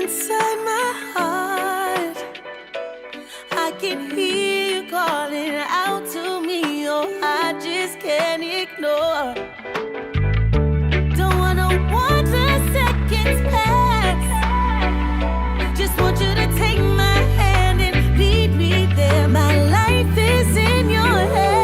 inside my heart. I can hear you calling out to me. Oh, I just can't ignore. Don't wanna watch the seconds pass. Just want you to take my hand and lead me there. My life is in your hands.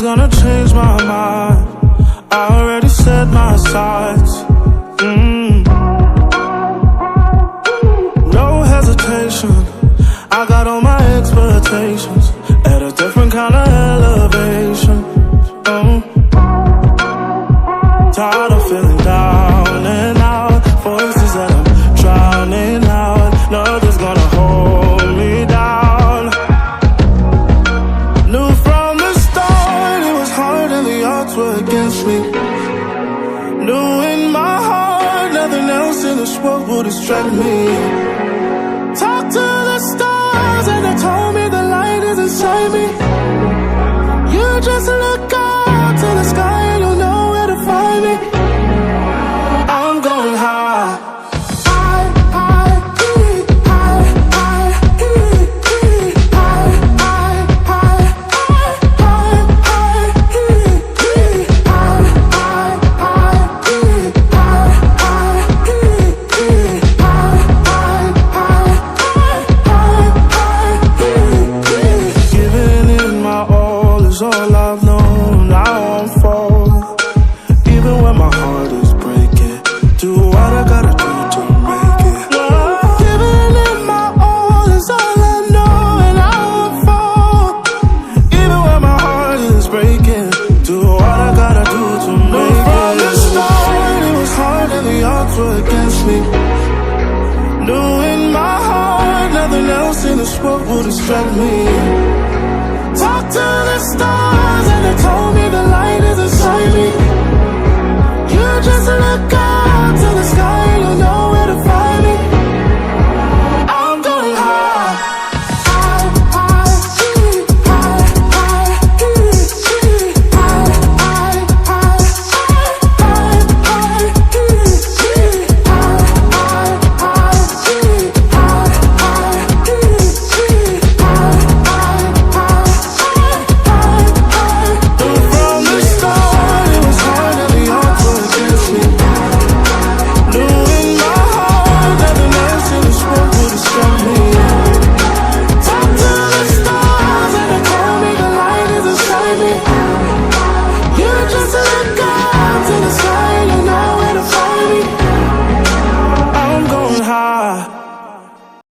Gonna change my mind. I already set my sights. No hesitation. I got all my expectations at a different kind of elevation. Tired of feeling down and out. Voices that I'm drowning out. Nothing's gonna hold me down. Knew from the start it was hard and the odds were against me. Knew in my heart nothing else in this world would distract me. Talk to the stars and they told me the light is inside me. You just look up to the sky and you'll know where to find me. I'm going high. All I've known, I won't fall. Even when my heart is breaking, do what I gotta do to make it. Giving it my all is all I know, and I won't fall. Even when my heart is breaking, do what I gotta do to make it. From the start, it was hard and the odds were against me. Knew in my heart, nothing else in this world would distract me. Talk to the stars and they told me the light is inside me. You just look up to the sky and you'll know where to find me. I'm going high. You just look up to the sky.